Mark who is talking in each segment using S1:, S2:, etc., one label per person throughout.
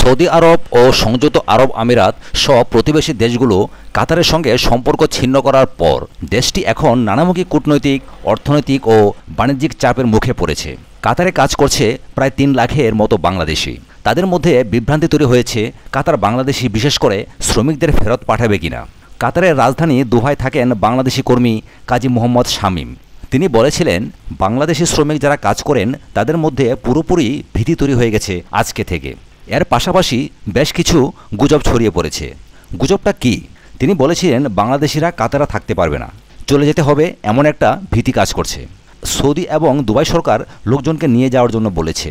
S1: Saudi আরব ও সংযুক্ত আরব আমিরাত সহ প্রতিবেশী দেশগুলো কাতারের সঙ্গে সম্পর্ক ছিন্ন করার পর দেশটি এখন নানামুখী কূটনৈতিক, অর্থনৈতিক ও বাণিজ্যিক চাপের মুখে পড়েছে। কাতারে কাজ করছে প্রায় 3 লাখের মতো বাংলাদেশি। তাদের মধ্যে বিভ্রান্তি তৈরি হয়েছে কাতার বাংলাদেশি বিশেষ করে শ্রমিকদের ফেরত পাঠাবে কিনা। কাতারের রাজধানী দুবাইয়ে থাকেন বাংলাদেশি কর্মী কাজী মোহাম্মদ শামীম। তিনি বলেছিলেন, বাংলাদেশি শ্রমিক যারা কাজ করেন তাদের মধ্যে পুরোপুরি ভীতি তৈরি হয়ে গেছে আজকে থেকে। এর পাশাপাশি বেশ কিছু গুজব ছড়িয়ে পড়েছে। গুজবটা কি? তিনি বলেছিলেন বাংলাদেশিরা কাতারে থাকতে পারবে না, চলে যেতে হবে, এমন একটা ভীতি কাজ করছে। সৌদি এবং দুবাই সরকার লোকজনকে নিয়ে যাওয়ার জন্য বলেছে,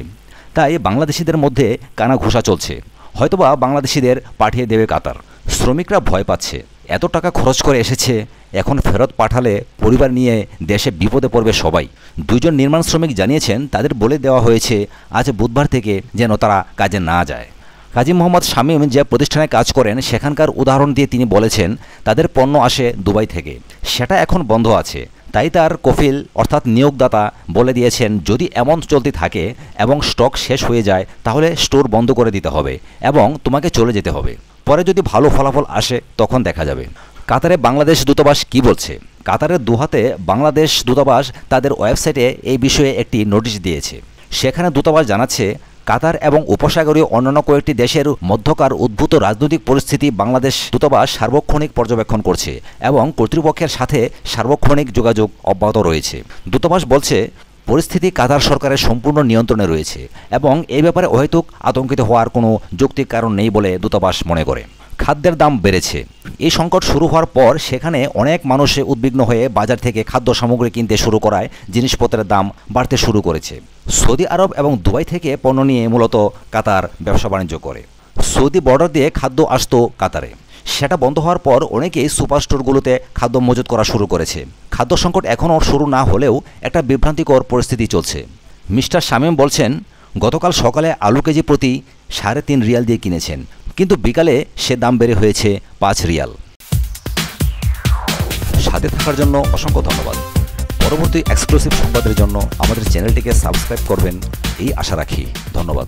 S1: তাই বাংলাদেশিদের মধ্যে কানাঘুষা চলছে। হয়তোবা বাংলাদেশিদের পাঠিয়ে দেবে কাতার। শ্রমিকরা ভয় পাচ্ছে, এত টাকা খরচ করে এসেছে, এখন ফেরত পাঠালে পরিবার নিয়ে দেশে বিপদে পড়বে সবাই। 2 জন নির্মাণ শ্রমিক জানিয়েছেন তাদের বলে দেওয়া হয়েছে আজ বুধবার থেকে যেন তারা কাজে না যায়। কাজী মোহাম্মদ শামীম যে প্রতিষ্ঠানে কাজ করেন সেখানকার উদাহরণ দিয়ে তিনি বলেছেন তাদের পণ্য আসে দুবাই থেকে, সেটা এখন বন্ধ আছে। তাই তার কফিল অর্থাৎ নিয়োগদাতা বলে দিয়েছেন যদি এমন চলতে থাকে এবং স্টক শেষ হয়ে যায় তাহলে স্টোর বন্ধ করে দিতে হবে এবং তোমাকে চলে যেতে হবে। পরে যদি ভালো ফলাফল আসে তখন দেখা যাবে। কাতারে বাংলাদেশ দূতাবাস কি বলছে? কাতারের দোহাতে বাংলাদেশ দূতাবাস তাদের ওয়েবসাইটে এই বিষয়ে একটি নোটিশ দিয়েছে। সেখানে দূতাবাস জানাচ্ছে কাতার এবং উপসাগরীয় অন্যান্য কয়েকটি দেশের মধ্যকার উদ্ভূত রাজনৈতিক পরিস্থিতি বাংলাদেশ দূতাবাস সার্বক্ষণিক পর্যবেক্ষণ করছে এবং কর্তৃপক্ষের সাথে সার্বক্ষণিক যোগাযোগ অব্যাহত রয়েছে। দূতাবাস বলছে পরিস্থিতি কাতার সরকারের সম্পূর্ণ নিয়ন্ত্রণে রয়েছে এবং এই ব্যাপারে অহেতুক আতঙ্কিত হওয়ার কোনো যৌক্তিক কারণ নেই বলে দূতাবাস মনে করে। খাদ্যের দাম বেড়েছে। এই সংকট শুরু হওয়ার পর সেখানে অনেক মানুষ উদ্বিগ্ন হয়ে বাজার থেকে খাদ্য সামগ্রী কিনতে শুরু করায় জিনিসপত্রের দাম বাড়তে শুরু করেছে। সৌদি আরব এবং দুবাই থেকে পণ্য নিয়ে মূলত কাতার ব্যবসা বাণিজ্য করে। সৌদি বর্ডার দিয়ে খাদ্য আসতো কাতারে, সেটা বন্ধ হওয়ার পর অনেকেই সুপার স্টোরগুলোতে খাদ্য মজুত করা শুরু করেছে। খাদ্য সংকট এখনও শুরু না হলেও একটা বিভ্রান্তিকর পরিস্থিতি চলছে। মিস্টার শামীম বলছেন গতকাল সকালে আলু কেজি প্রতি 3.5 রিয়াল দিয়ে কিনেছেন, কিন্তু বিকালে সে দাম বেড়ে হয়েছে 5 রিয়াল। সাথে থাকার জন্য অসংখ্য ধন্যবাদ। পরবর্তী এক্সক্লুসিভ সংবাদের জন্য আমাদের চ্যানেলটিকে সাবস্ক্রাইব করবেন এই আশা রাখি। ধন্যবাদ।